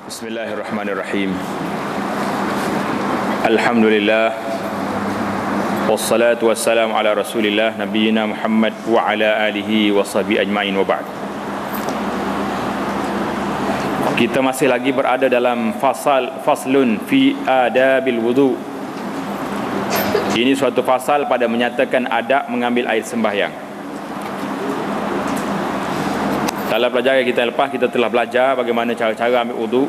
Bismillahirrahmanirrahim. Alhamdulillah. Wassalatu wassalamu ala Rasulillah nabiyina Muhammad wa ala alihi wa sahbihi ajma'in wa ba'd. Kita masih lagi berada dalam faslun fi adabil wudu. Ini suatu fasal pada menyatakan adab mengambil air sembahyang. Dalam pelajaran kita lepas, kita telah belajar bagaimana cara-cara ambil wudu.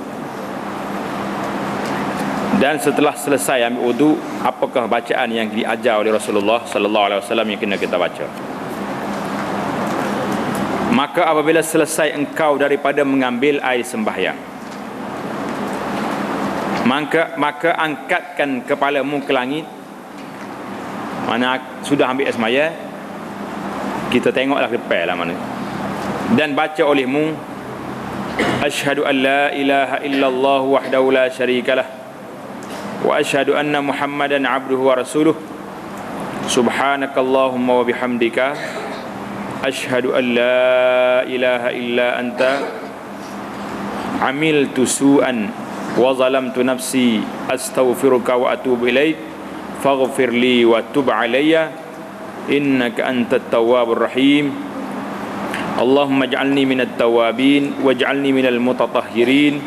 Dan setelah selesai ambil wudu, apakah bacaan yang diajar oleh Rasulullah sallallahu alaihi wasallam yang kena kita baca. Maka apabila selesai engkau daripada mengambil air sembahyang, maka angkatkan kepalamu ke langit. Mana sudah ambil air sembahyang, kita tengoklah ke depan lah mana. Dan baca olehmu, asyhadu an la ilaha illallah wahdahu la syarikalah wa asyhadu anna Muhammadan abduhu wa rasuluh subhanakallahumma wa bihamdika asyhadu an la ilaha illa anta amiltu su'an wa zalamtu nafsi astaghfiruka wa atubu ilaik faghfir li wa tub alayya innaka antat tawwabur rahim. Allahumma ij'alni minat tawabin waj'alni minal mutatahhirin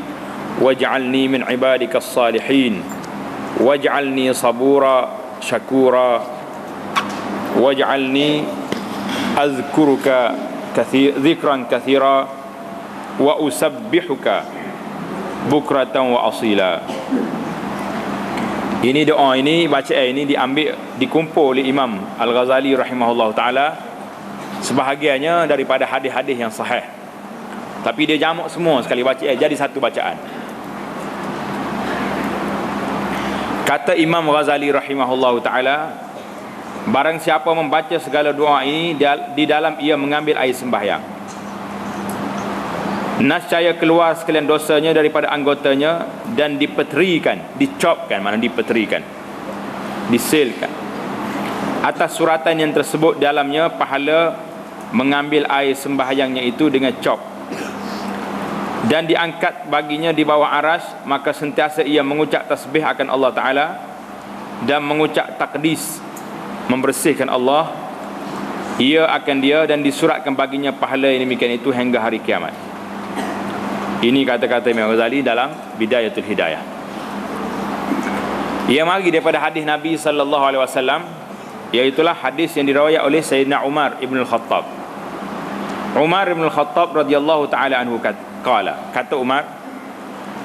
waj'alni min ibadikas salihin waj'alni sabura syakura waj'alni azkuruka dhikran kathira wa usabbihuka bukratan wa asila. Ini doa ini, bacaan ini dikumpul oleh Imam Al-Ghazali rahimahullah ta'ala, sebahagiannya daripada hadis-hadis yang sahih, tapi dia jamak semua sekali bacaan jadi satu bacaan. Kata Imam Ghazali rahimahullah ta'ala, barang siapa membaca segala doa ini di dalam ia mengambil air sembahyang, nascaya keluar sekalian dosanya daripada anggotanya dan dipeterikan, dicopkan, mana dipeterikan, disilkan atas suratan yang tersebut dalamnya pahala mengambil air sembahyangnya itu dengan cop, dan diangkat baginya di bawah aras. Maka sentiasa ia mengucap tasbih akan Allah Ta'ala dan mengucap takdis, membersihkan Allah, ia akan dia, dan disuratkan baginya pahala yang demikian itu hingga hari kiamat. Ini kata-kata Imam Ghazali dalam Bidayatul Hidayah. Ia mari daripada hadis Nabi sallallahu alaihi wasallam, iaitulah hadis yang diriwayat oleh Sayyidina Umar ibn al-Khattab. Umar ibn al-Khattab radhiyallahu ta'ala anhu kata Umar,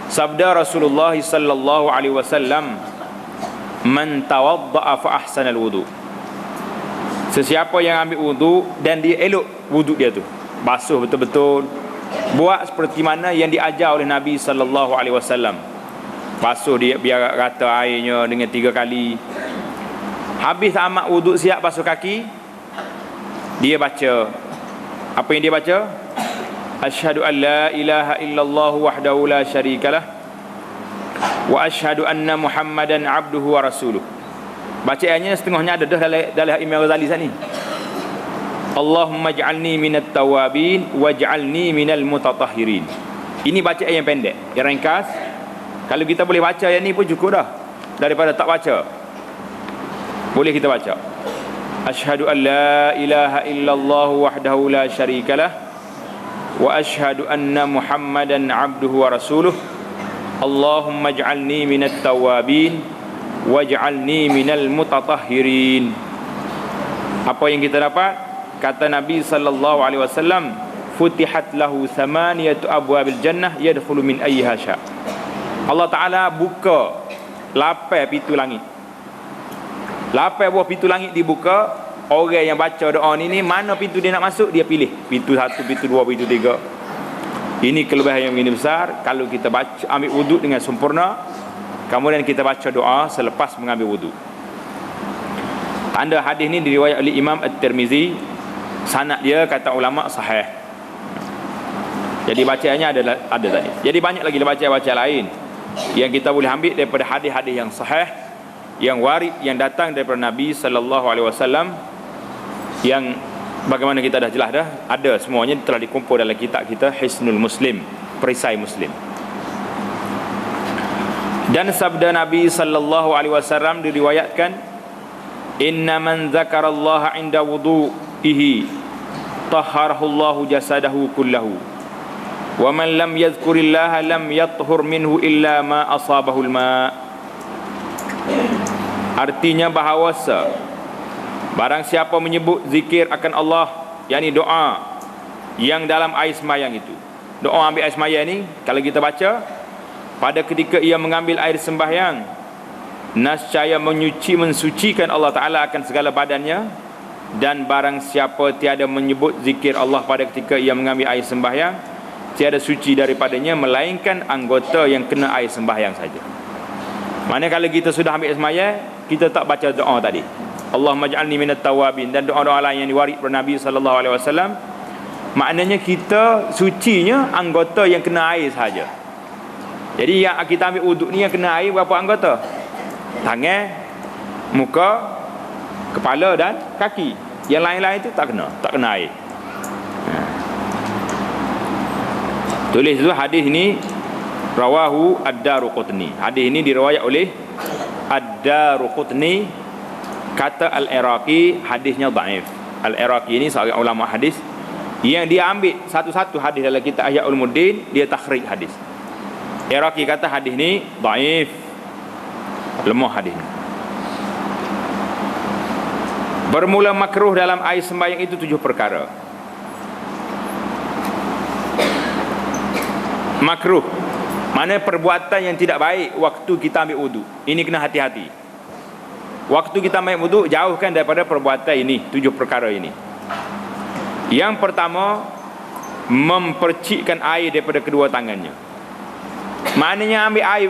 sabda Rasulullah sallallahu alaihi wasallam, man tawadda'a fa ahsana al-wudu. Sesiapa yang ambil wudu dan dia elok wudu dia tu, basuh betul-betul, buat seperti mana yang diajar oleh Nabi sallallahu alaihi wasallam. Basuh dia biar rata airnya dengan 3 kali. Habis tamat wudu, siap basuh kaki, dia baca apa yang dia baca? Asyhadu an la ilaha illallah wahdahu la syarikalah wa asyhadu anna Muhammadan abduhu wa rasuluh. Bacaannya setengahnya ada dalam Imam Ghazali sini. Allahumma ij'alni minat tawabin waj'alni minal mutatahhirin. Ini bacaan yang pendek, yang ringkas. Kalau kita boleh baca yang ni pun cukup dah, daripada tak baca. Boleh kita baca, asyhadu an la ilaha illallah wahdahu la syarikalah wa asyhadu anna Muhammadan abduhu wa rasuluh. Allahumma ij'alni minat tawabin waj'alni minal mutatahhirin. Apa yang kita dapat? Kata Nabi sallallahu alaihi wasallam, futihat lahu thamaniyatu abwabil jannah yadkhulu min ayyiha sya. Allah Ta'ala buka 8 pintu langit. 8 buah pintu langit dibuka. Orang yang baca doa ni mana pintu dia nak masuk, dia pilih pintu 1, pintu 2, pintu 3. Ini kelebihan yang begini besar kalau kita baca, ambil wuduk dengan sempurna, kemudian kita baca doa selepas mengambil wuduk. Tanda hadis ni diriwayat oleh Imam At-Tirmizi, sanad dia kata ulama sahih. Jadi bacaannya ada tadi. Jadi banyak lagi bacaan-bacaan lain yang kita boleh ambil daripada hadis-hadis yang sahih, yang warid, yang datang daripada Nabi sallallahu alaihi wasallam, yang bagaimana kita dah jelas dah, ada semuanya telah dikumpul dalam kitab kita Hisnul Muslim, Perisai Muslim. Dan sabda Nabi sallallahu alaihi wasallam diriwayatkan, inna man dzakarallaha 'inda wudu'ihi tahharahu Allahu jasadahu kullahu wa man lam yadhkurillaha lam yathhur minhu illa ma asabahul ma. Artinya bahawa barang siapa menyebut zikir akan Allah, yakni doa yang dalam air sembahyang itu. Doa ambil air sembahyang ni kalau kita baca pada ketika ia mengambil air sembahyang, nascaya mensucikan Allah Ta'ala akan segala badannya. Dan barang siapa tiada menyebut zikir Allah pada ketika ia mengambil air sembahyang, tiada suci daripadanya melainkan anggota yang kena air sembahyang saja. Mana kalau kita sudah ambil air sembahyang, kita tak baca doa tadi, Allahumma ij'alni minat tawabin, dan doa-doa lain yang diwaris daripada Nabi sallallahu alaihi wasallam, maknanya kita sucinya anggota yang kena air saja. Jadi yang kita ambil wuduk ni yang kena air berapa anggota? Tangan, muka, kepala dan kaki. Yang lain-lain itu tak kena air. Tulis tu hadis ni rawahu ad-Daruqutni. Hadis ini diriwayat oleh ad-Daruqutni. Kata Al-Iraqi hadisnya dhaif. Al-Iraqi ini seorang ulama hadis yang dia ambil satu-satu hadis dalam kitab Ihya Ulumuddin, dia takhrij hadis. Iraqi kata hadis ni dhaif, lemah hadis ni. Bermula makruh dalam air sembahyang itu 7 perkara. Makruh mana perbuatan yang tidak baik waktu kita ambil wuduk. Ini kena hati-hati. Waktu kita ambil wuduk, jauhkan daripada perbuatan ini, 7 perkara ini. Yang pertama, mempercikkan air daripada kedua tangannya. Maknanya ambil air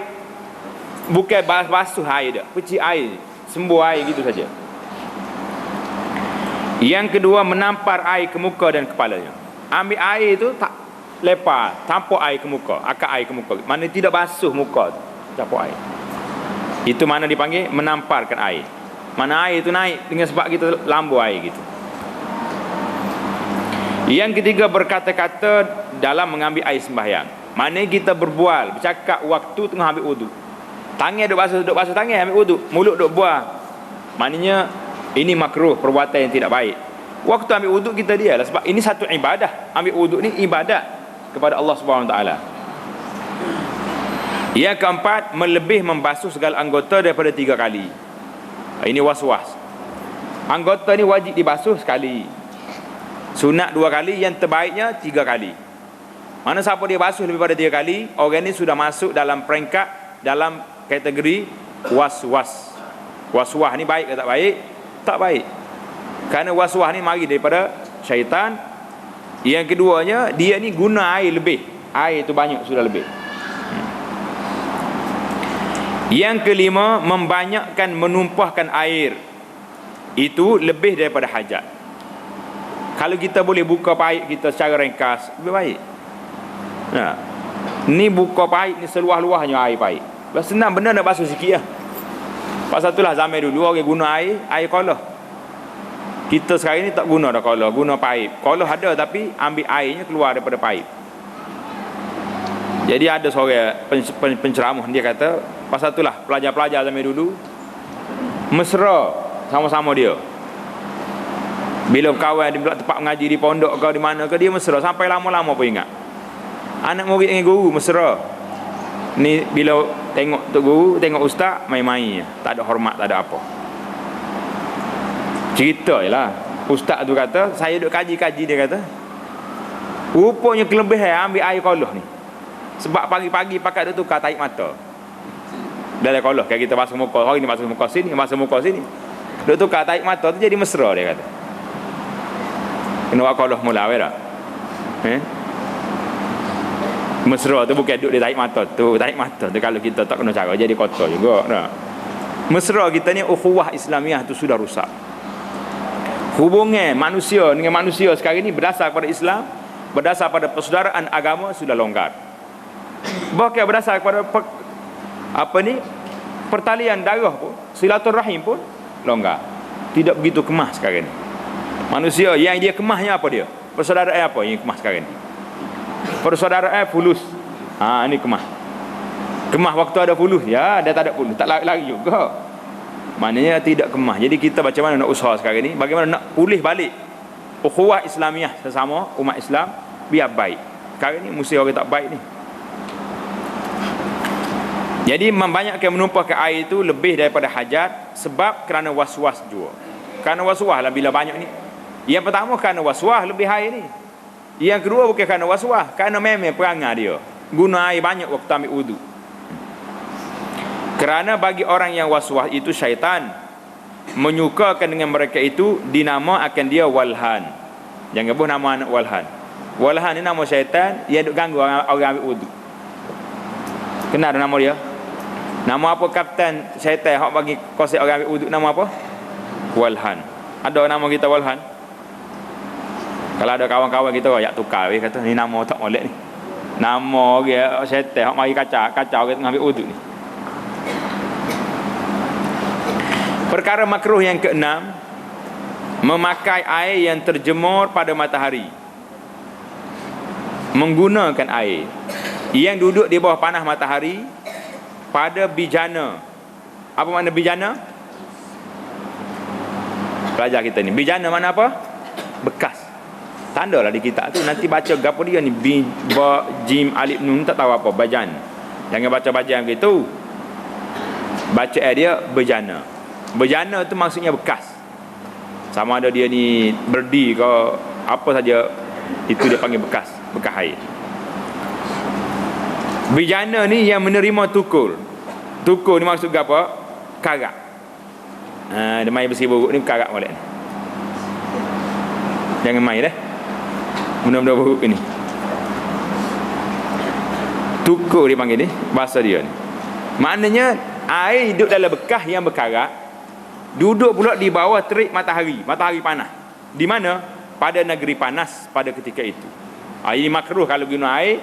bukan basuh air dah, percik air, sembuh air gitu saja. Yang kedua, menampar air ke muka dan kepalanya. Ambil air itu tak lepar, tampuk air ke muka, akak air ke muka. Mana tidak basuh muka, tampuk air. Itu mana dipanggil menamparkan air. Mana air itu naik dengan sebab kita lambu air gitu. Yang ketiga, berkata-kata dalam mengambil air sembahyang. Mana kita berbual, bercakap waktu tengah ambil wuduk. Tangan duk basuh tangan ambil wuduk, mulut duk buah. Maknanya ini makruh, perbuatan yang tidak baik. Waktu ambil wuduk kita dialah, sebab ini satu ibadah. Ambil wuduk ni ibadat kepada Allah Subhanahu Wa Taala. Yang keempat, melebih membasuh segala anggota daripada 3 kali. Ini was-was. Anggota ni wajib dibasuh sekali. Sunat 2 kali, yang terbaiknya 3 kali. Mana siapa dia basuh lebih pada 3 kali, orang ni sudah masuk dalam peringkat, dalam kategori was-was. Was-was ni baik ke tak baik? Tak baik. Kerana was-was ni mari daripada syaitan. Yang keduanya, dia ni guna air lebih. Air tu banyak, sudah lebih. Yang kelima, membanyakkan menumpahkan air. Itu lebih daripada hajat. Kalau kita boleh buka paip kita secara ringkas, lebih baik. Nah, ni buka paip ni seluah-luahnya air paip. Senang benda nak basuh sikit lah. Pasal itulah zaman dulu orang guna air kolah. Kita sekarang ni tak guna dah kolah, guna paip. Kolah ada tapi ambil airnya keluar daripada paip. Jadi ada seorang penceramah, dia kata, pasal itulah pelajar-pelajar zaman dulu mesra sama-sama dia. Bila kawan di tempat mengaji di pondok ke di mana ke, dia mesra sampai lama-lama pun ingat. Anak murid dengan guru mesra. Ni bila tengok tok guru, tengok ustaz, main-main, tak ada hormat, tak ada apa. Cerita jelah. Ustaz tu kata, saya duk kaji-kaji, dia kata, rupanya kelebihan ambil air kolah ni. Sebab pagi-pagi pakat dia tukar tarik mata. Dalam kolah, kayak kita basuh muka, hari ni basuh muka sini, basuh muka sini. Dia tukar tarik mata tu jadi mesra, dia kata. Kena buat kolah mula tak? Mesra tu bukan duduk dia tarik mata tu. Tarik mata tu kalau kita tak kena cara, jadi kotor juga. Nah. Mesra kita ni, ukhuwah Islamiah tu sudah rusak. Hubungan manusia dengan manusia sekarang ni berdasar pada Islam, berdasar pada persaudaraan agama sudah longgar. Bahkan berdasar kepada pertalian darah pun, silaturahim pun longgar. Tidak begitu kemas sekarang ni. Manusia yang dia kemahnya apa dia? Persaudaraan apa yang kemas sekarang ni? Persaudaraan fulus. Ini kemah. Kemah waktu ada puluh, ya dah tak ada puluh, tak lari juga. Maknanya tidak kemah. Jadi kita macam mana nak usaha sekarang ni, bagaimana nak pulih balik ukhuwah Islamiah sesama umat Islam biar baik. Sekarang ni mesti orang tak baik ni. Jadi membanyakkan menumpahkan air itu lebih daripada hajat, sebab kerana was-was juga. Kerana was-was lah bila banyak ni. Yang pertama kerana was-was lebih air ni. Yang kedua bukan kerana was-was, kerana memang perangai dia guna air banyak waktu ambil wudu. Kerana bagi orang yang was-was itu syaitan menyukakan dengan mereka itu, dinama akan dia walhan. Jangan buh nama anak walhan. Walhan ni nama syaitan yang duk ganggu orang ambil wudu. Kenal nama dia? Nama apa kapten syaitan hak bagi konsep orang ambil wudu, nama apa? Walhan. Ada nama kita walhan? Kalau ada kawan-kawan kita yak tukar weh, kata ni nama tak molek ni. Nama dia syaitan hak mari kacau orang ambil wudu ni. Perkara makruh yang keenam, memakai air yang terjemur pada matahari. Menggunakan air yang duduk di bawah panas matahari pada bijana. Apa makna bijana? Pelajar kita ni, bijana mana apa? Bekas. Tandalah di kitab tu, nanti baca gapo dia ni, ba jim alif nun tak tahu apa, bajan. Jangan baca bajan gitu. Baca dia bejana. Bejana tu maksudnya bekas. Sama ada dia ni berdi ke apa saja, itu dia panggil bekas air. Bejana ni yang menerima tukul. Tukul ni maksud apa? Karak. Dia main besi buruk ni karak molek ni. Jangan main dah. Benda-benda buruk ni. Tukul dia panggil ni, bahasa dia ni. Maknanya air hidup dalam bekas yang berkarat, duduk pula di bawah terik matahari panas. Di mana? Pada negeri panas pada ketika itu. Ini makruh kalau guna air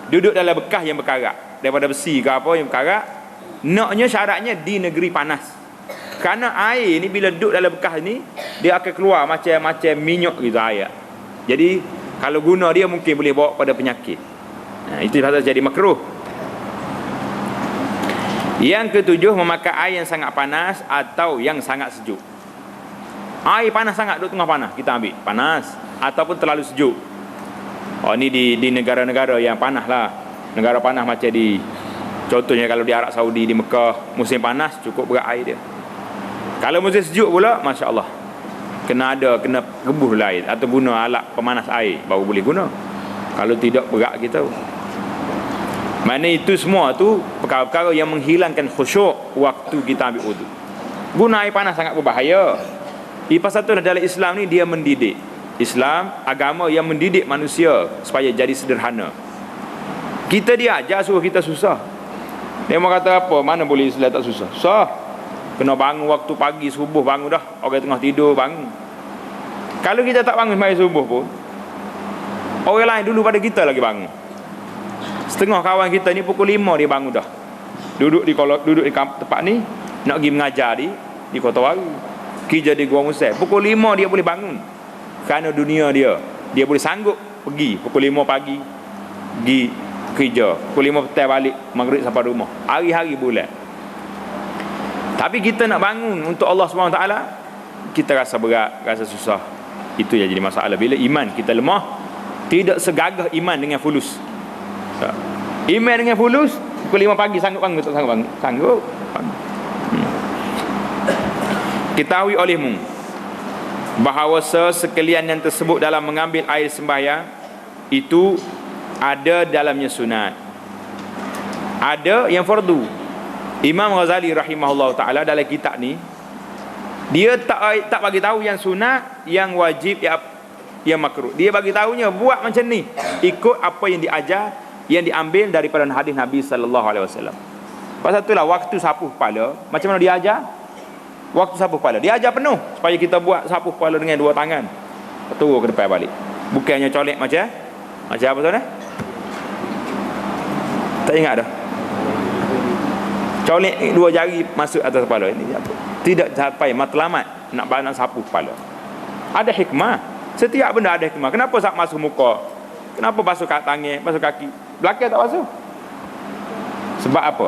duduk dalam bekas yang berkarat, daripada besi ke apa yang berkarat. Naknya syaratnya di negeri panas. Kerana air ni bila duduk dalam bekas ni, dia akan keluar macam minyak gitu air. Jadi kalau guna dia mungkin boleh bawa pada penyakit. Itu pasal jadi makruh. Yang ketujuh, memakai air yang sangat panas atau yang sangat sejuk. Air panas sangat, duduk tengah panas, kita ambil panas, ataupun terlalu sejuk. Ni di negara-negara yang panas lah. Negara panas macam contohnya kalau di Arab Saudi, di Mekah, musim panas cukup berat air dia. Kalau musim sejuk pula, Masya Allah, kena rebus lah air, atau guna alat pemanas air baru boleh guna. Kalau tidak, berat kita. Mana itu semua tu perkara-perkara yang menghilangkan khusyuk waktu kita ambil wudu. Guna air panas sangat berbahaya. Pasal tu dalam Islam ni dia mendidik. Islam agama yang mendidik manusia supaya jadi sederhana. Kita diajar suruh kita susah. Dia mau kata apa? Mana boleh Islam tak susah? Susah. Kena bangun waktu pagi, subuh bangun dah. Orang tengah tidur bangun. Kalau kita tak bangun sembahyang subuh pun, orang lain dulu pada kita lagi bangun. Setengah kawan kita ni pukul 5 dia bangun dah. Duduk di tempat ni, nak pergi mengajar di Kota Baru. Kerja di Gua Musai. Pukul 5 dia boleh bangun. Kerana dunia dia boleh sanggup pergi pukul 5 pagi pergi kerja, pukul 5 petang balik, maghrib sampai rumah. Hari-hari bulan. Tapi kita nak bangun untuk Allah SWT, kita rasa berat, rasa susah. Itu yang jadi masalah. Bila iman kita lemah, tidak segagah iman dengan fulus. Iman dengan fulus, pukul 5 pagi sanggup bangun, tak sanggup bangun? Sanggup. Ketahui olehmu bahawa sekalian yang tersebut dalam mengambil air sembahyang itu ada dalamnya sunat, ada yang fardu. Imam Ghazali rahimahullah ta'ala dalam kitab ni, dia tak bagi tahu yang sunat, yang wajib, yang makruh. Dia bagi tahunya buat macam ni, ikut apa yang diajar, yang diambil daripada hadis Nabi sallallahu alaihi wasallam. Pasal itulah waktu sapu kepala, macam mana dia ajar? Waktu sapu kepala dia ajar penuh supaya kita buat sapu kepala dengan dua tangan, turun ke depan balik. Bukannya colek macam apa tuan? Tak ingat dah. Colek dua jari masuk atas kepala ini apa? Tidak sampai matlamat nak sapu kepala. Ada hikmah. Setiap benda ada hikmah. Kenapa sak masuk muka? Kenapa basuh kat tangan, basuh kaki? Belakang tak basuh. Sebab apa?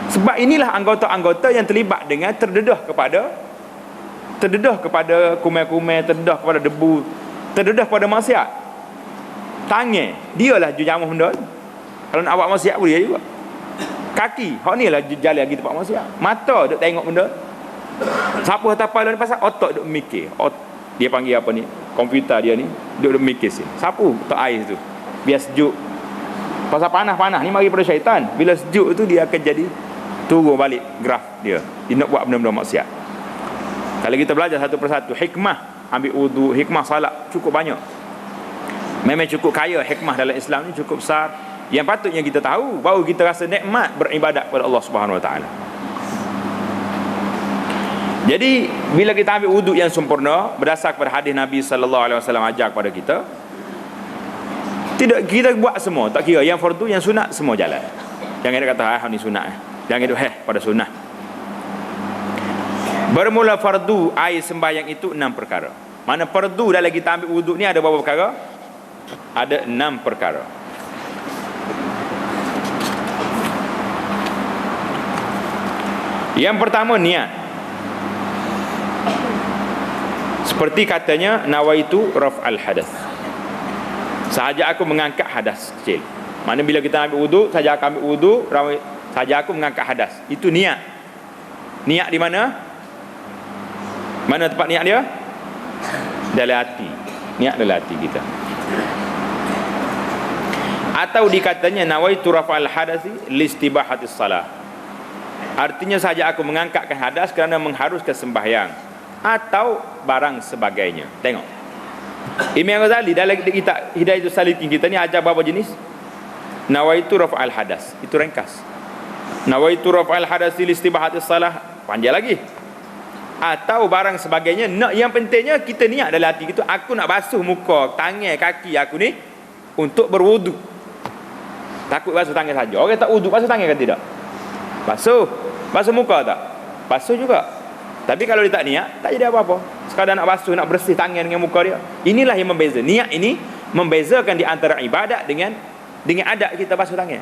Sebab inilah anggota-anggota yang terlibat dengan terdedah kepada kumai-kumai, terdedah kepada debu, terdedah kepada maksiat. Tangan, dialah jujamuh benda. Kalau nak buat maksiat boleh juga. Kaki, hak ni lah jalan lagi tempat maksiat. Mata duk tengok benda. Siapa tapal ni pasal otak duk mikir. Dia panggil apa ni? Komputer dia ni duk mikir sini. Sapu tak air tu. Biar sejuk. Pasal panas-panas ni mari pada syaitan. Bila sejuk tu dia akan jadi turun balik graf dia. Dia nak buat benda-benda maksiat. Kalau kita belajar satu persatu, hikmah ambil wudu, hikmah salat cukup banyak. Memang cukup kaya hikmah dalam Islam ni, cukup besar. Yang patutnya kita tahu, baru kita rasa nikmat beribadat kepada Allah Subhanahu Wa Taala. Jadi bila kita ambil wuduk yang sempurna berdasar kepada hadis Nabi sallallahu alaihi wasallam ajar kepada kita, tidak kita buat semua, tak kira yang fardu yang sunat semua jalan. Jangan ada kata ni sunat. Jangan itu pada sunnah. Bermula fardu air sembahyang itu 6 perkara. Mana fardu dalam kita ambil wuduk ni ada berapa perkara? Ada 6 perkara. Yang pertama niat. Seperti katanya nawaitu raf'al hadas. Sahaja aku mengangkat hadas kecil. Mana bila kita ambil wuduk, sahaja aku ambil wuduk, sahaja aku mengangkat hadas. Itu niat. Niat di mana? Mana tempat niat dia? Dalam hati. Niat dalam hati kita. Atau dikatanya nawaitu raf'al hadasi listibahatis salah. Artinya saja aku mengangkatkan hadas kerana mengharuskan sembahyang atau barang sebagainya. Tengok, Imam Ghazali dalam kitab Hidayatul Salikin kita ni ajar berapa jenis? Nawaitu raf'al hadas, itu ringkas. Nawaitu raf'al hadasi listibahatis salah, panjang lagi. Atau barang sebagainya. Yang pentingnya kita niat dalam hati kita, aku nak basuh muka, tangan, kaki aku ni untuk berwuduk. Takut basuh tangan saja. Orang tak wuduk basuh tangan kan tidak? Basuh muka tak? Basuh juga. Tapi kalau dia tak niat, tak jadi apa-apa. Sekadar nak basuh, nak bersih tangan dengan muka dia. Inilah yang membeza. Niat ini membezakan di antara ibadat dengan adat kita basuh tangan.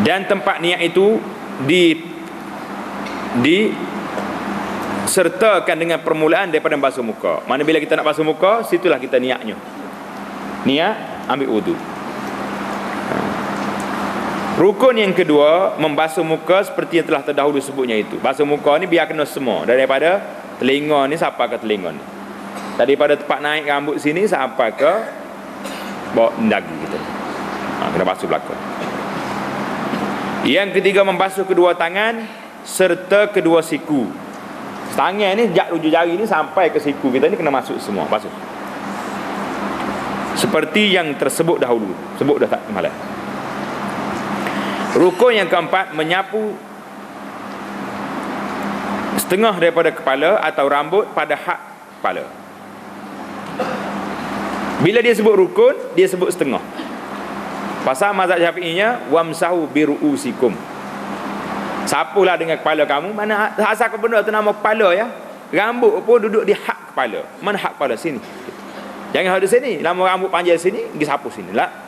Dan tempat niat itu disertakan dengan permulaan daripada basuh muka. Mana bila kita nak basuh muka, situlah kita niatnya. Niat ambil wudu. Rukun yang kedua, membasuh muka seperti yang telah terdahulu sebutnya itu. Basuh muka ni biar kena semua, daripada telinga ni sampai ke telinga ni, daripada tempat naik rambut sini sampai ke bawah dagu kita. Kena basuh belakang. Yang ketiga, membasuh kedua tangan serta kedua siku. Tangan ni sejak ujung jari ni sampai ke siku kita ni kena masuk semua, basuh. Seperti yang tersebut dahulu. Sebut dah tak malam. Rukun yang keempat, menyapu setengah daripada kepala atau rambut pada hak kepala. Bila dia sebut rukun, dia sebut setengah. Pasal mazhab Syafi'inya wamsahu biruusikum. Sapulah dengan kepala kamu. Mana asal benda tu nama kepala ya. Rambut pun duduk di hak kepala. Mana hak kepala? Sini. Jangan ada sini. Lama rambut panjang sini, pergi sapu sini lah.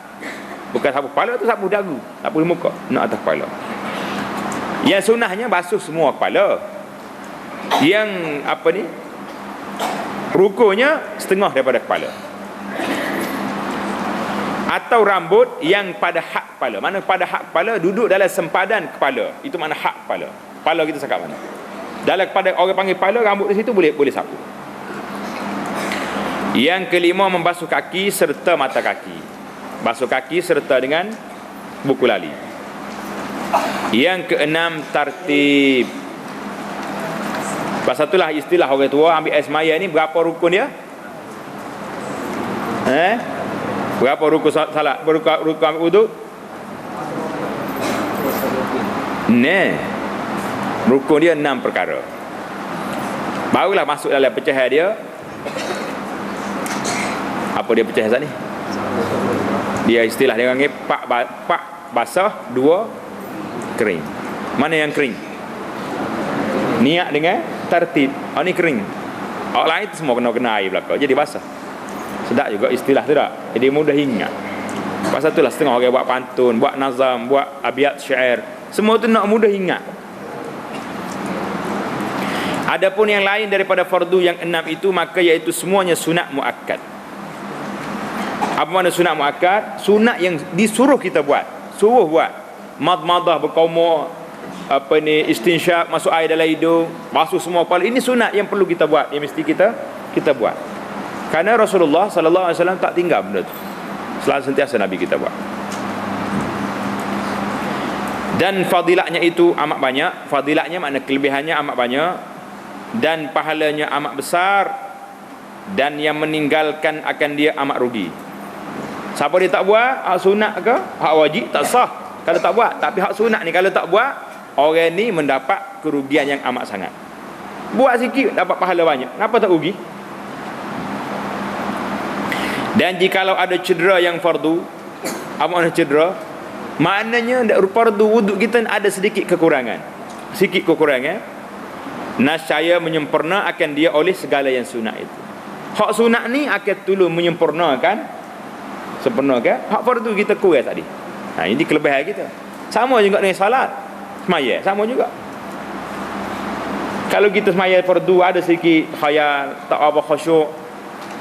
Bukan sapu kepala tu, sapu dagu, sapu muka, nak atas kepala. Yang sunnahnya basuh semua kepala. Yang apa ni, rukunnya setengah daripada kepala. Atau rambut yang pada hak kepala. Mana pada hak kepala, duduk dalam sempadan kepala. Itu mana hak kepala. Kepala kita cakap mana. Dalam kepada orang panggil kepala, rambut di situ boleh sapu. Yang kelima, membasuh kaki serta mata kaki. Basuh kaki serta dengan buku lali. Yang keenam, tartib. Pasal itulah istilah orang tua ambil air semaya ni, berapa rukun dia? Berapa rukun salat? Berapa rukun ambil wuduk? Rukun dia 6 perkara. Barulah masuk dalam pecahan dia. Apa dia pecahan saat ni? Dia istilah dia panggil pak basah, 2 kering. Mana yang kering? Niat dengan tertib. Ni kering. Orang lain tu semua kena air belakang, jadi basah. Sedap juga istilah tu tak? Jadi mudah ingat. Pasal itulah setengah orang buat pantun, buat nazam, buat abiyat syair. Semua tu nak mudah ingat. Adapun yang lain daripada fardu yang 6 itu, maka iaitu semuanya sunat muakkad. Apa makna sunat muakkad? Sunat yang disuruh kita buat, suruh buat. Madmadah, berkaumur, istinsyak, masuk air dalam hidung, basuh semua kepala. Ini sunat yang perlu kita buat, yang mesti kita buat. Kerana Rasulullah sallallahu alaihi wasallam tak tinggal benda tu. Selalu sentiasa Nabi kita buat. Dan fadilatnya itu amat banyak. Fadilatnya makna kelebihannya amat banyak, dan pahalanya amat besar, dan yang meninggalkan akan dia amat rugi. Siapa dia tak buat, hak sunat ke hak wajib tak sah kalau tak buat. Tapi hak sunat ni kalau tak buat, orang ni mendapat kerugian yang amat sangat. Buat sikit dapat pahala banyak, kenapa tak rugi? Dan jikalau ada cedera yang fardu, apa makna cedera? Maknanya fardu wuduk kita ada sedikit kekurangan, nascaya menyempurna akan dia oleh segala yang sunat itu. Hak sunat ni akan tolong menyempurnakan, sempurnakan hak fardu kita kurang tadi. Ini kelebihan kita. Sama juga dengan salat semaya, sama juga. Kalau kita semaya fardu ada sedikit khayal, tak apa khusyuk,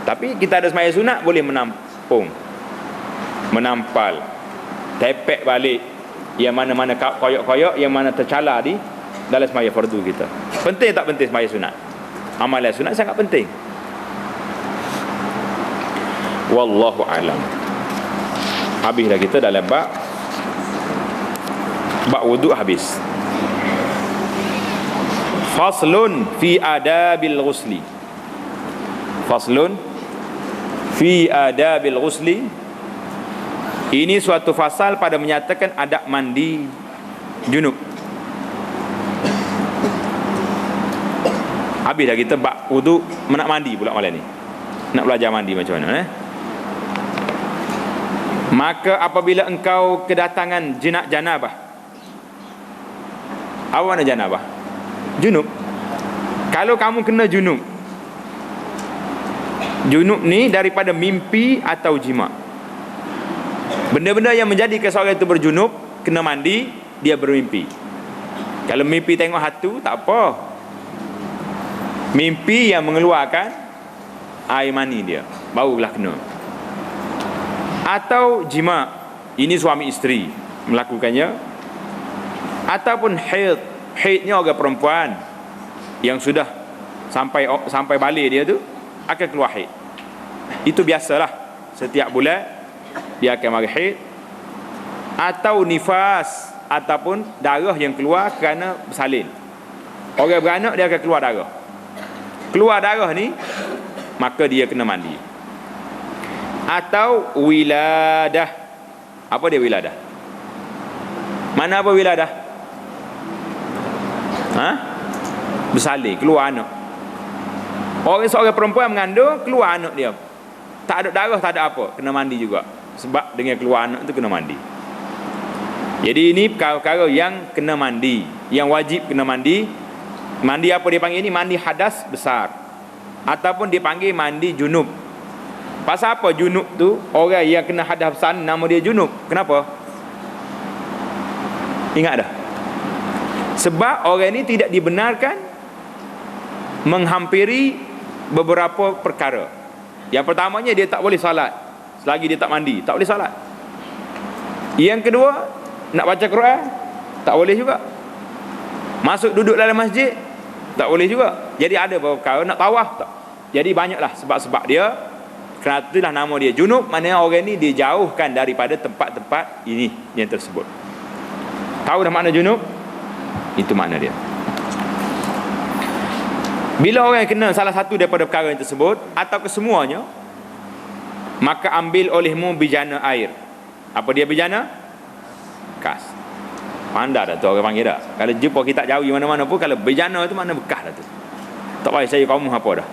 tapi kita ada semaya sunat, boleh menampal, tepek balik yang mana-mana koyok-koyok, yang mana tercala di dalam semaya fardu kita. Penting tak penting semaya sunat? Amalan sunat sangat penting. Wallahu alam. Habislah kita dalam bab wuduk habis. Faslun fi adabil ghusli. Faslun fi adabil ghusli. Ini suatu fasal pada menyatakan adab mandi junub. Habis dah kita bab wuduk, nak mandi pula malam ni. Nak belajar mandi macam mana Maka apabila engkau kedatangan janabah. Apa makna janabah? Junub. Kalau kamu kena junub ni daripada mimpi atau jima. Benda-benda yang menjadikan seorang itu berjunub, kena mandi, dia bermimpi. Kalau mimpi tengok hantu, tak apa. Mimpi yang mengeluarkan air mani dia, barulah kena. Atau jima, ini suami isteri melakukannya. Ataupun haidnya orang perempuan yang sudah sampai balik dia tu akan keluar haid. Itu biasalah, setiap bulan dia akan mari haid. Atau nifas, ataupun darah yang keluar kerana bersalin. Orang beranak dia akan keluar darah. Keluar darah ni, maka dia kena mandi. Atau wiladah. Apa dia wiladah? Mana apa wiladah? Bersalin, keluar anak. Seorang perempuan mengandung, keluar anak dia, tak ada darah, tak ada apa, kena mandi juga. Sebab dengan keluar anak tu kena mandi. Jadi ini perkara-perkara yang kena mandi, yang wajib kena mandi. Mandi apa dia panggil ni? Mandi hadas besar, ataupun dipanggil mandi junub. Pasal apa junub tu? Orang yang kena hadas besar nama dia junub. Kenapa? Ingat dah? Sebab orang ni tidak dibenarkan menghampiri beberapa perkara. Yang pertamanya, dia tak boleh salat selagi dia tak mandi, tak boleh salat. Yang kedua, nak baca Quran tak boleh juga. Masuk duduk dalam masjid tak boleh juga. Jadi ada beberapa perkara, nak tawaf tak. Jadi banyaklah sebab-sebab dia. Kerana itulah nama dia junub. Maknanya orang ni dijauhkan daripada tempat-tempat ini yang tersebut. Tahu dah makna junub? Itu makna dia. Bila orang kena salah satu daripada perkara yang tersebut atau kesemuanya, maka ambil olehmu bijana air. Apa dia bijana? Bekas. Pandai dah tu orang panggil dah. Kalau jumpa kita jauh mana-mana pun, kalau bijana tu makna bekas dah tu. Tak payah saya kamu apa dah.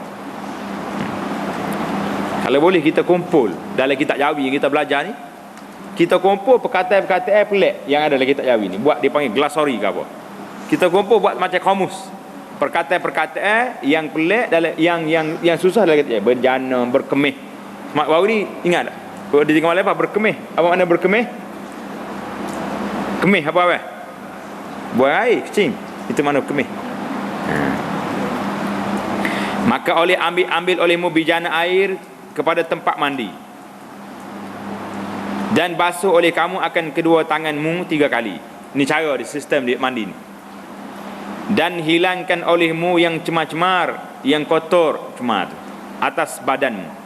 Kalau boleh kita kumpul dalam kitab Jawi yang kita belajar ni, kita kumpul perkataan-perkataan pelik yang ada dalam kitab Jawi ni, buat dia panggil glossary ke apa. Kita kumpul buat macam kamus. Perkataan-perkataan yang pelik dalam yang susah dalam kitab Jawi. Berjana, berkemih. Mak baru ni ingat tak? Kalau di tengah malam apa? Berkemih. Apa makna berkemih? Kemih apa? Buang air kecil. Itu makna kemih. Maka ambil olehmu bijana air kepada tempat mandi, dan basuh oleh kamu akan kedua tanganmu 3 kali. Ini cara di sistem dia mandi ni. Dan hilangkan olehmu yang cemar-cemar, yang kotor cemar atas badanmu.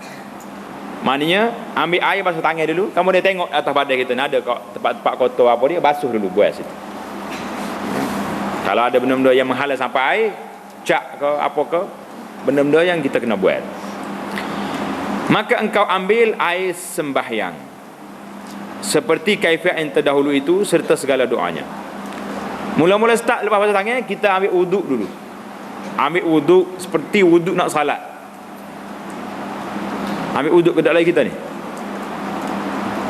Maknanya ambil air basuh tangan dulu. Kamu dia tengok atas badan kita ada tempat-tempat kotor apa dia, basuh dulu buat situ. Kalau ada benda-benda yang menghala sampai air, cak ke apa ke, benda-benda yang kita kena buat. Maka engkau ambil air sembahyang seperti kaifiat yang terdahulu itu serta segala doanya. Mula-mula start lepas basuh tangan, kita ambil wuduk dulu. Ambil wuduk seperti wuduk nak salat. Ambil wuduk ke tak lagi kita ni?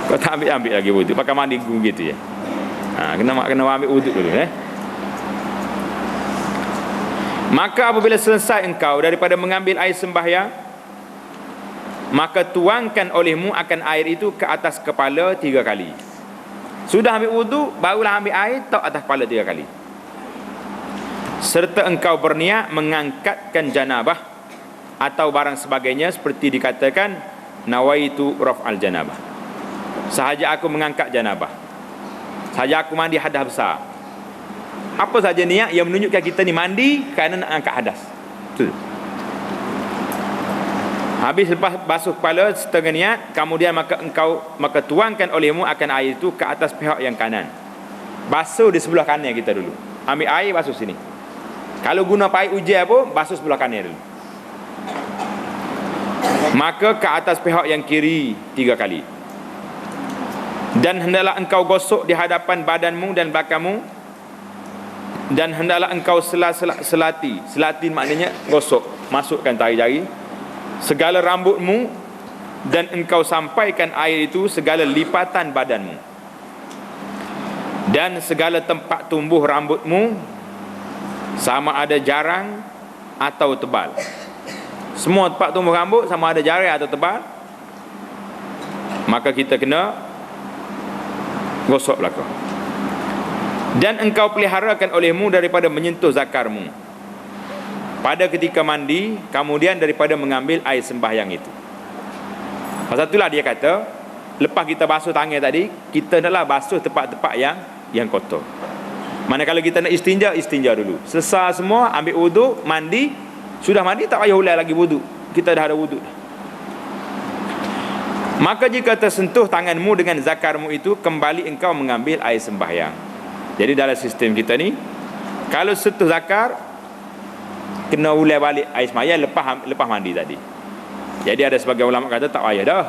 Kau tak ambil lagi wuduk, pakai mandi gitu ya. Kena ambil wuduk dulu Maka apabila selesai engkau daripada mengambil air sembahyang, maka tuangkan olehmu akan air itu ke atas kepala 3 kali. Sudah ambil wuduk, barulah ambil air, tok atas kepala 3 kali. Serta engkau berniat mengangkatkan janabah atau barang sebagainya, seperti dikatakan nawaitu raf'al janabah. Sahaja aku mengangkat janabah, sahaja aku mandi hadas besar. Apa saja niat yang menunjukkan kita ni mandi kerana nak angkat hadas. Betul. Habis lepas basuh kepala setengah niat, kemudian maka tuangkan olehmu akan air itu ke atas pihak yang kanan. Basuh di sebelah kanan kita dulu. Ambil air basuh sini. Kalau guna air hujan pun basuh sebelah kanan dulu. Maka ke atas pihak yang kiri 3 kali. Dan hendaklah engkau gosok di hadapan badanmu dan belakangmu, dan hendaklah engkau selati. Selati maknanya gosok, masukkan tahi jari segala rambutmu, dan engkau sampaikan air itu segala lipatan badanmu dan segala tempat tumbuh rambutmu, sama ada jarang atau tebal. Semua tempat tumbuh rambut sama ada jarang atau tebal, maka kita kena gosok belakang. Dan engkau peliharakan olehmu daripada menyentuh zakarmu pada ketika mandi, kemudian daripada mengambil air sembahyang itu. Pasal itulah dia kata, lepas kita basuh tangan tadi, kita naklah basuh tempat-tempat yang kotor. Mana kalau kita nak istinja, istinja dulu. Selesai semua, ambil wuduk, mandi. Sudah mandi, tak payah ulang lagi wuduk. Kita dah ada wuduk. Maka jika tersentuh tanganmu dengan zakarmu itu, kembali engkau mengambil air sembahyang. Jadi dalam sistem kita ni, kalau sentuh zakar, kena ulang balik air sembahyang lepas mandi tadi. Jadi ada sebagian ulama kata tak payah dah,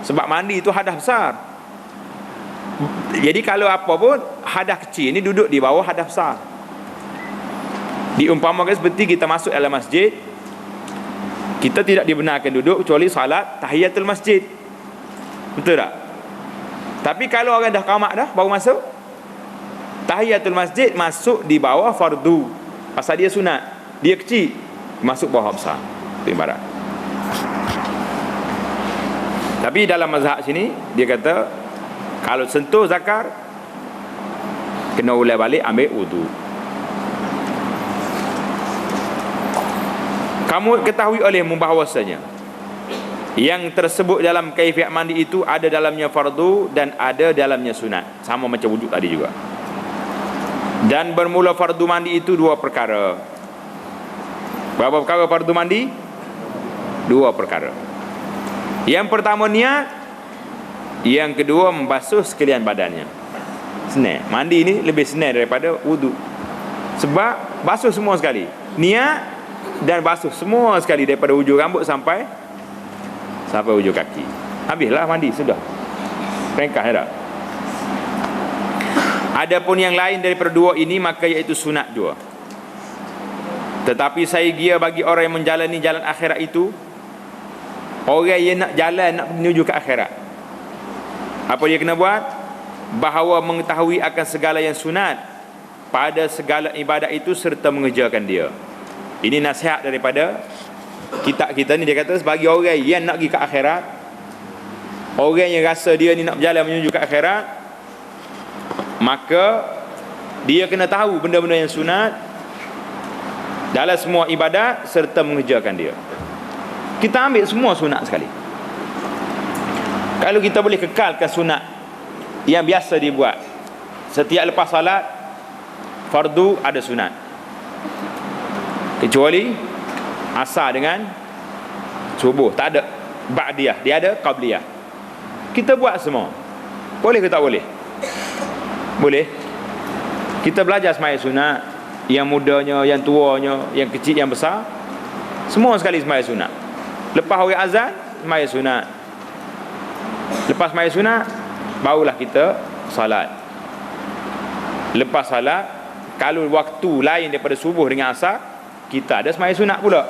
sebab mandi itu hadas besar. Jadi kalau apa pun hadas kecil ni duduk di bawah hadas besar. Diumpamakan seperti kita masuk dalam masjid, kita tidak dibenarkan duduk kecuali salat tahiyatul masjid. Betul tak? Tapi kalau orang dah qamat dah baru masuk, tahiyatul masjid masuk di bawah fardu. Pasal dia sunat. Dia kecil, masuk bawah besar. Itu ibarat. Tapi dalam mazhab sini, dia kata kalau sentuh zakar, kena ulang balik ambil wudu. Kamu ketahui olehmu bahawasanya yang tersebut dalam kaifiat mandi itu ada dalamnya fardu dan ada dalamnya sunat. Sama macam wuduk tadi juga. Dan bermula fardu mandi itu 2 perkara. Berapa perkara fardu mandi? 2 perkara. Yang pertama niat, yang kedua membasuh sekalian badannya. Senang. Mandi ni lebih senang daripada wuduk. Sebab basuh semua sekali. Niat dan basuh semua sekali daripada hujung rambut sampai hujung kaki. Habislah mandi sudah. Ringkas dah. Adapun yang lain daripada 2 ini maka iaitu sunat jua. Tetapi saya gia bagi orang yang menjalani jalan akhirat itu, orang yang nak jalan, nak menuju ke akhirat, apa dia kena buat? Bahawa mengetahui akan segala yang sunat pada segala ibadat itu serta mengerjakan dia. Ini nasihat daripada kitab kita ni. Dia kata sebagai orang yang nak pergi ke akhirat, Orang yang rasa dia ni nak berjalan menuju ke akhirat, maka dia kena tahu benda-benda yang sunat dalam semua ibadat serta mengerjakan dia. Kita ambil semua sunat sekali. Kalau kita boleh kekalkan sunat yang biasa dibuat, setiap lepas salat fardu ada sunat, kecuali asar dengan subuh, tak ada ba'diyah, dia ada qabliyah. Kita buat semua. Boleh ke tak boleh? Boleh. Kita belajar sembahyang sunat, yang mudanya, yang tuanya, yang kecil, yang besar, semua sekali sembahyang sunat. Lepas orang azan, sembahyang sunat. Lepas sembahyang sunat, barulah kita salat. Lepas salat, kalau waktu lain daripada subuh dengan asar, kita ada sembahyang sunat pula.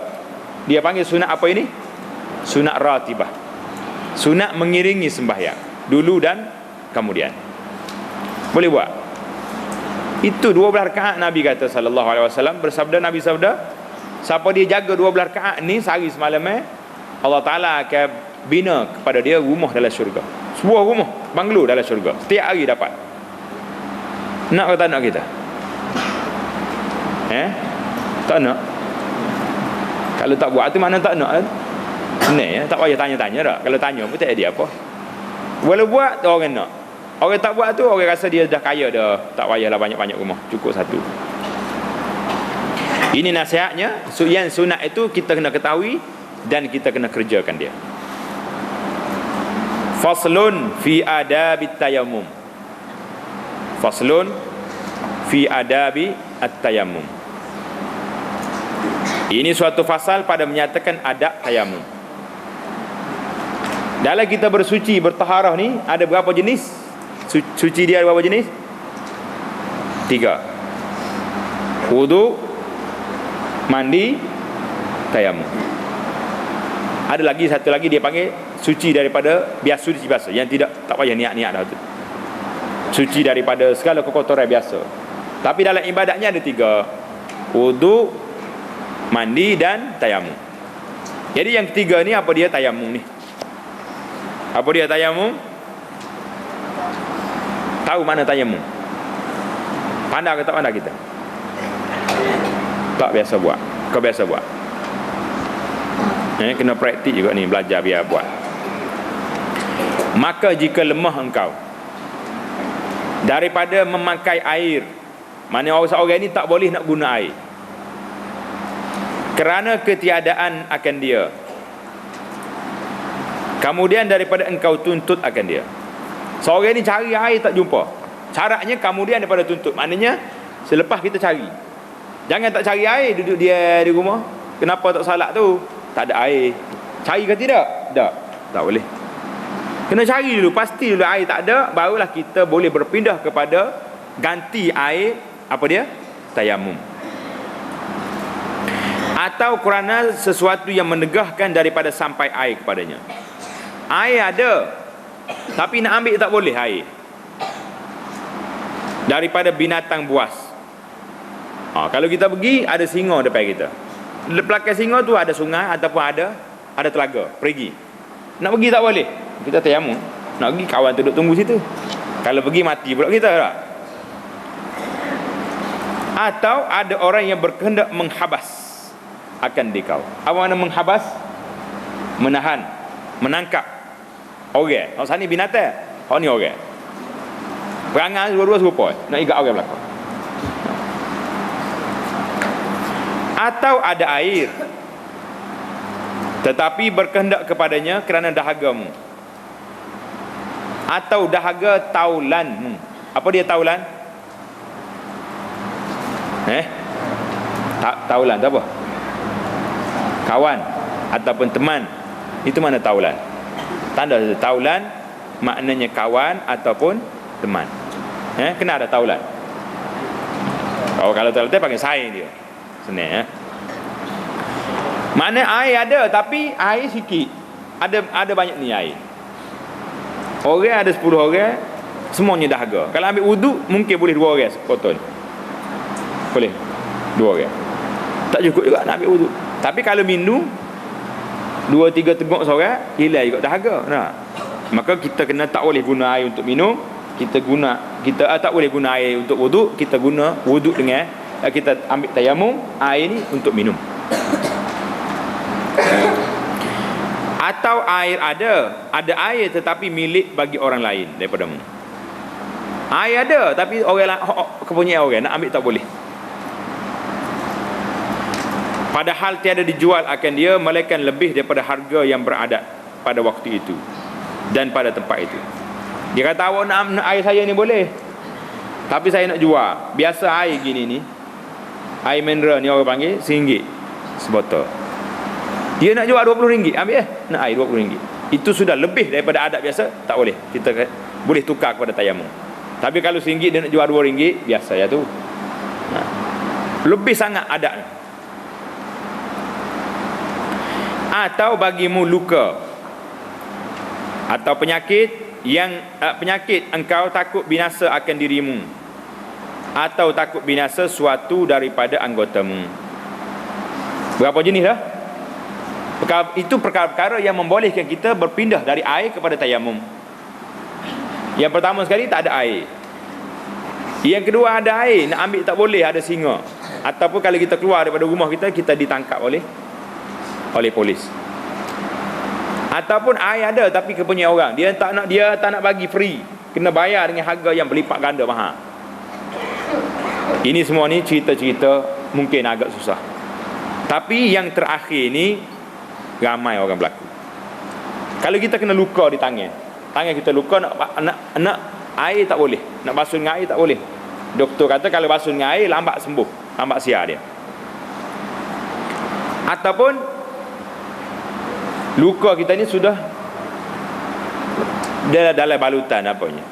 Dia panggil sunat apa ini? Sunat ratibah. Sunat mengiringi sembahyang, dulu dan kemudian. Boleh buat. Itu 12 rakaat Nabi kata sallallahu alaihi wasallam, bersabda Nabi sabda, siapa dia jaga 12 rakaat ni sehari semalam, Allah Taala akan bina kepada dia rumah dalam syurga. Sebuah rumah, banglo dalam syurga. Setiap hari dapat. Nak ke tak nak kita? Tak nak. Kalau tak buat tu mana tak nak? Senang ya, tak payah tanya-tanya dah. Kalau tanya pun tak ada apa. Walau buat tu orang nak. Orang tak buat tu orang rasa dia dah kaya dah, tak payahlah banyak-banyak rumah, cukup satu. Ini nasihatnya. Yang sunat itu kita kena ketahui dan kita kena kerjakan dia. Faslun fi adabi tayammum. Faslun fi adabi at-tayammum. Ini suatu fasal pada menyatakan adab tayammum. Dalam kita bersuci, bertaharah ni ada berapa jenis? Suci dia ada berapa jenis? 3. Wudu, mandi, tayammum. Ada lagi satu lagi dia panggil suci daripada suci biasa, yang tak payah niat-niat dah tu. Suci daripada segala kekotoran biasa. Tapi dalam ibadatnya ada 3. Wudu, mandi dan tayammum. Jadi yang ketiga ni apa dia tayammum ni? Apa dia tayammum? Tahu mana tayammum? Pandai ke tak pandai kita? Tak biasa buat. Kau biasa buat. Kena praktik juga ni, belajar biar buat. Maka jika lemah engkau daripada memakai air, mana orang ni tak boleh nak guna air kerana ketiadaan akan dia, kemudian daripada engkau tuntut akan dia. Seorang ni cari air tak jumpa, caranya kemudian daripada tuntut, maknanya selepas kita cari. Jangan tak cari air, duduk dia di rumah. Kenapa tak salat tu? Tak ada air. Cari ke tidak? Tak boleh. Kena cari dulu, pasti dulu air tak ada, barulah kita boleh berpindah kepada ganti air, apa dia? Tayammum. Atau kerana sesuatu yang menegahkan daripada sampai air kepadanya. Air ada, tapi nak ambil tak boleh air. Daripada binatang buas. Kalau kita pergi, ada singa depan kita. Belakang singa tu ada sungai ataupun ada telaga, pergi. Nak pergi tak boleh. Kita tayammum. Nak pergi, kawan tu duduk tunggu situ. Kalau pergi mati pula kita tak? Atau ada orang yang berkehendak menghabas akan dikau. Apa makna menghabas? Menahan, menangkap orang. Sana ni binatang, ni orang. Perangai dua-dua serupa, nak ikat orang belakang. Atau ada air, tetapi berkehendak kepadanya kerana dahagamu, atau dahaga taulanmu. Apa dia taulan? Taulan tu apa? Kawan ataupun teman. Itu mana taulan? Tanda taulan maknanya kawan ataupun teman. Kena ada taulan. Kalau taulan panggil saing dia. Senang. Mana air ada, tapi air sikit. Ada banyak ni air. Orang ada 10 orang, semuanya dahaga. Kalau ambil wuduk, mungkin boleh 2 orang sepotong. Boleh 2 orang. Tak cukup juga nak ambil wuduk. Tapi kalau minum 2-3 teguk seorang, hilang juga dahaga. Nah. Maka kita kena tak boleh guna air untuk minum, kita tak boleh guna air untuk wuduk, kita guna wuduk dengan kita ambil tayamum air ni untuk minum. Atau air ada air tetapi milik bagi orang lain daripadamu. Air ada tapi orang kepunyaan orang nak ambil tak boleh. Padahal tiada dijual akan dia melainkan lebih daripada harga yang beradat pada waktu itu dan pada tempat itu. Dia kata awak nak air saya ni boleh, tapi saya nak jual. Biasa air gini ni, air mineral ni orang panggil RM1 sebotol. Dia nak jual RM20, ambil nak air RM20. Itu sudah lebih daripada adat biasa, tak boleh. Kita boleh tukar kepada tayamum. Tapi kalau RM1 dia nak jual RM2, biasa ya tu. Lebih sangat adat. Atau bagimu luka atau penyakit engkau takut binasa akan dirimu, atau takut binasa suatu daripada anggotamu. Berapa jenis dah? Itu perkara-perkara yang membolehkan kita berpindah dari air kepada tayamum. Yang pertama sekali, tak ada air. Yang kedua, ada air, nak ambil tak boleh, ada singa. Ataupun kalau kita keluar daripada rumah kita ditangkap oleh polis. Ataupun air ada tapi kepunyaan orang, dia tak nak bagi free, kena bayar dengan harga yang berlipat ganda mahal. Ini semua ni cerita-cerita mungkin agak susah. Tapi yang terakhir ni ramai orang berlaku. Kalau kita kena luka di tangan kita luka, nak air tak boleh, nak basuh dengan air tak boleh. Doktor kata kalau basuh dengan air lambat sembuh, lambat siar dia. Ataupun luka kita ni sudah dalam balutan apanya.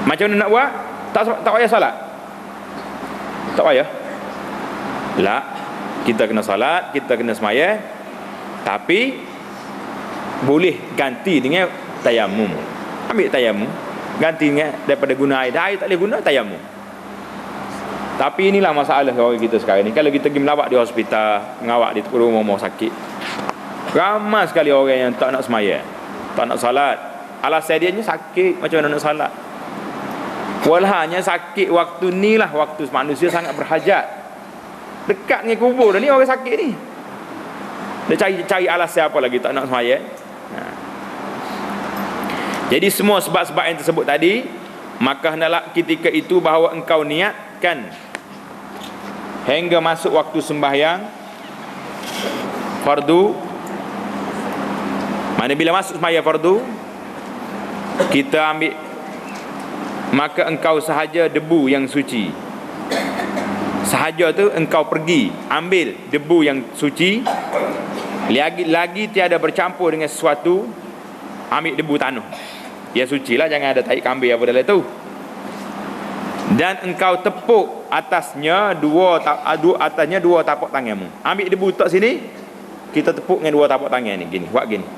Macam mana nak buat? Tak payah salat. Tak payah. La, kita kena salat, kita kena sembahyang, tapi boleh ganti dengan tayamum. Ambil tayamum, ganti dengan daripada guna air. Air tak boleh guna, tayamum. Tapi inilah masalah orang kita sekarang ni. Kalau kita pergi melawat di hospital, mengawak di rumah sakit, ramai sekali orang yang tak nak sembahyang, tak nak salat. Alasan dia sakit, macam mana nak salat? Walhanya sakit waktu ni lah, waktu manusia sangat berhajat, dekat dengan kubur dah ni orang sakit ni. Dia cari alasan apa lagi tak nak sembahyang. Jadi semua sebab-sebab yang tersebut tadi, maka hendaklah ketika itu bahawa engkau niatkan hingga masuk waktu sembahyang fardu. Mana bila masuk sembahyang fardu, kita ambil, maka engkau sahaja debu yang suci. Sahaja tu engkau pergi ambil debu yang suci, lagi tiada bercampur dengan sesuatu, ambil debu tanah. Ya suci lah, jangan ada tai kambing apa dalam tu. Dan engkau tepuk atasnya dua tapak tanganmu. Ambil debu tak sini, kita tepuk dengan dua tapak tangan ni, gini, buat gini.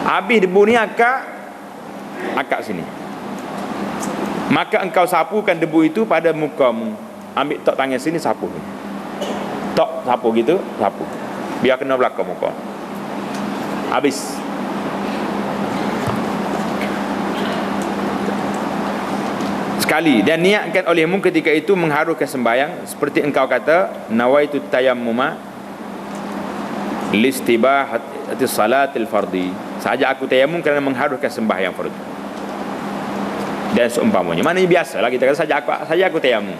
Habis debu ni akak sini. Maka engkau sapukan debu itu pada mukamu. Ambil tak tangan sini, sapu. Tak sapu gitu, sapu. Biar kena belakang muka. Habis. Sekali, dan niatkan olehmu ketika itu mengharukan sembahyang, seperti engkau kata, nawaitu tayammuma listibahati salatil fardi. Sahaja aku tayamum kerana mengharukan sembahyang fardu. Dan seumpamanya, maknanya biasalah kita kata saja aku tayamum.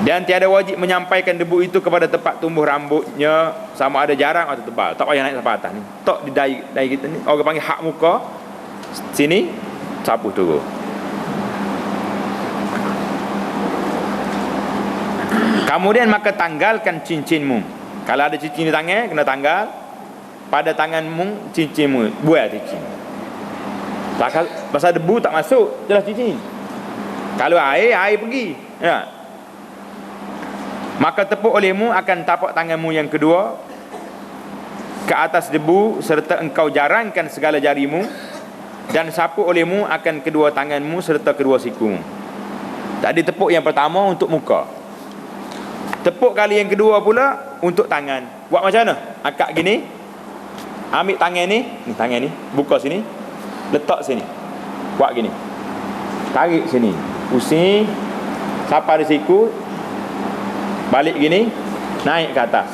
Dan tiada wajib menyampaikan debu itu kepada tempat tumbuh rambutnya, sama ada jarang atau tebal. Tak payah naik sampai atas ni. Tok di dahi kita ni, orang panggil hak muka. Sini sapu turun. Kemudian maka tanggalkan cincinmu. Kalau ada cincin di tangan, kena tanggal. Pada tanganmu cincinmu, buat cincin. Pasal debu tak masuk, jelas cincin. Kalau air pergi. Ya. Maka tepuk olehmu akan tapak tanganmu yang kedua ke atas debu, serta engkau jarangkan segala jarimu, dan sapu olehmu akan kedua tanganmu serta kedua sikumu. Tadi tepuk yang pertama untuk muka. Tepuk kali yang kedua pula untuk tangan. Buat macam mana? Akak gini. Ambil tangan ni buka sini. Letak sini. Buat gini. Tarik sini. Pusing. Sampai di siku. Balik gini. Naik ke atas.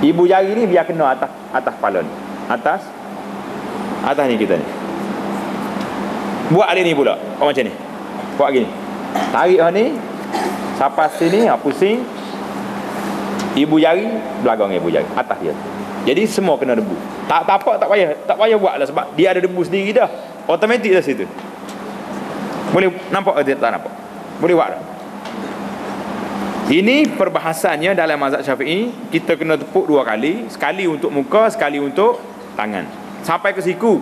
Ibu jari ni biar kena atas kepala ni. Atas ni kita ni. Buat dia ni pula. Macam ni. Buat gini. Tarik ni. Sampai sini. Pusing. Ibu jari. Belakang ibu jari. Atas dia. Jadi semua kena debu. Tak payah buat lah, sebab dia ada debu sendiri dah. Automatik dah situ. Boleh nampak ke tak nampak? Boleh buat tak? Ini perbahasannya dalam mazhab Syafi'i. Kita kena tepuk 2 kali. Sekali untuk muka, sekali untuk tangan. Sampai ke siku.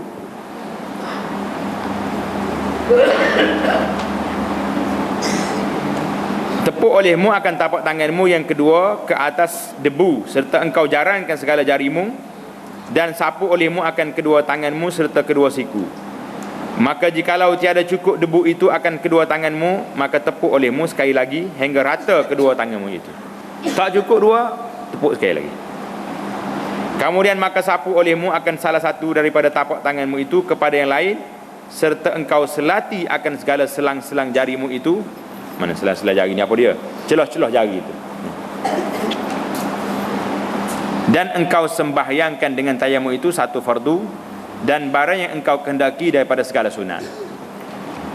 Tepuk olehmu akan tapak tanganmu yang kedua ke atas debu, serta engkau jarangkan segala jarimu, dan sapu olehmu akan kedua tanganmu serta kedua siku. Maka jikalau tiada cukup debu itu akan kedua tanganmu, maka tepuk olehmu sekali lagi hingga rata kedua tanganmu itu. Tak cukup 2, tepuk sekali lagi. Kemudian maka sapu olehmu akan salah satu daripada tapak tanganmu itu kepada yang lain, serta engkau selati akan segala selang-selang jarimu itu. Mana selang-selang jari ni apa dia? Celah-celah jari itu. Dan engkau sembahyangkan dengan tayamum itu satu fardu dan barang yang engkau kehendaki daripada segala sunat.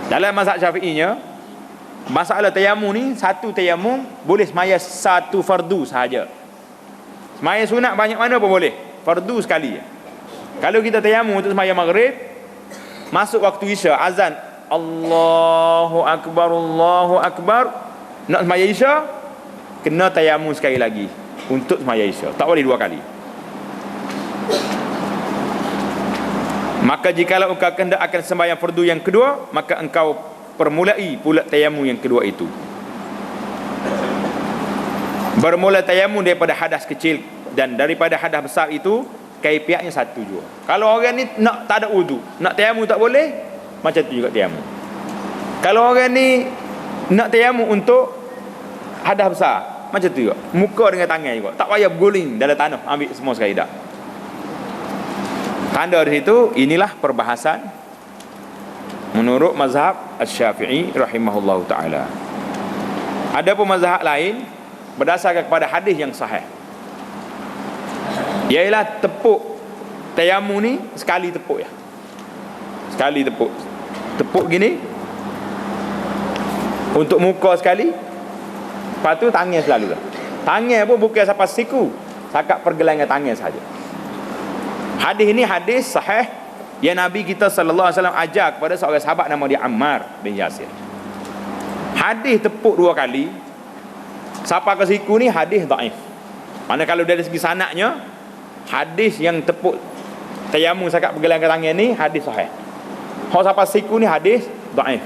Dalam mazhab Syafi'inya, masalah tayamum ni, satu tayamum boleh semaya satu fardu sahaja. Semaya sunat banyak mana pun boleh, fardu sekali. Kalau kita tayamum untuk semaya maghrib, masuk waktu isya, azan Allahu Akbar, nak semaya isya, kena tayamum sekali lagi untuk semaya isya. Tak boleh 2 kali. Maka jikalau engkau hendak akan sembahyang fardu yang kedua, maka engkau permulai pula tayamum yang kedua itu. Bermula tayamum daripada hadas kecil, dan daripada hadas besar itu kaifiatnya satu juga. Kalau orang ni nak tak ada wudu, nak tayamum tak boleh, macam tu juga tayamum. Kalau orang ni nak tayamum untuk hadas besar, macam tu juga. Muka dengan tangan juga. Tak payah berguling dalam tanah, ambil semua sekali dah. Tanda di situ, inilah perbahasan menurut mazhab Asy-Syafi'i rahimahullahu taala. Ada pun mazhab lain berdasarkan kepada hadis yang sahih. Ialah tepuk tayamum ni sekali tepuk ya. Sekali tepuk. Tepuk gini. Untuk muka sekali. Lepas tu tangan selalu lah. Tangan pun bukan sampai siku, sakat pergelangan tangan saja. Hadis ini hadis sahih yang Nabi kita sallallahu alaihi wasallam ajar kepada seorang sahabat nama dia Ammar bin Yasir. Hadis tepuk 2 kali sampai ke siku ni hadis dhaif. Mana kalau dari segi sanadnya, hadis yang tepuk tayamum sakat pergelangan tangan ni hadis sahih. Hak sampai siku ni hadis dhaif.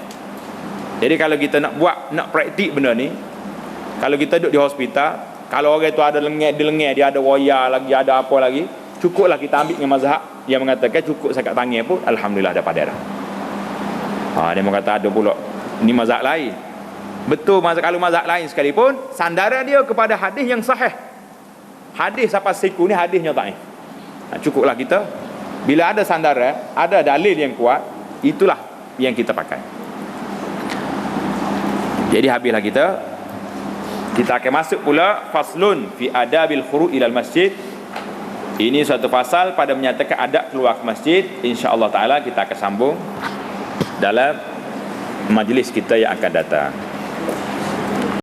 Jadi kalau kita nak buat, nak praktik benda ni, kalau kita duduk di hospital, kalau orang tu ada lengah, dia ada wayar lagi, ada apa lagi, cukuplah kita ambil dengan mazhab yang mengatakan cukup sakat tangan pun alhamdulillah dapat darah. Dia mengata ada pula ni mazhab lain. Betul, kalau mazhab lain sekalipun sandaran dia kepada hadis yang sahih. Hadis sampai siku ni hadisnya dhaif. Cukuplah kita bila ada sandaran, ada dalil yang kuat, itulah yang kita pakai. Jadi habislah kita akan masuk pula faslun fi adabil khuruj ilal masjid. Ini suatu pasal pada menyatakan adab keluar ke masjid. InsyaAllah ta'ala kita akan sambung dalam majlis kita yang akan datang.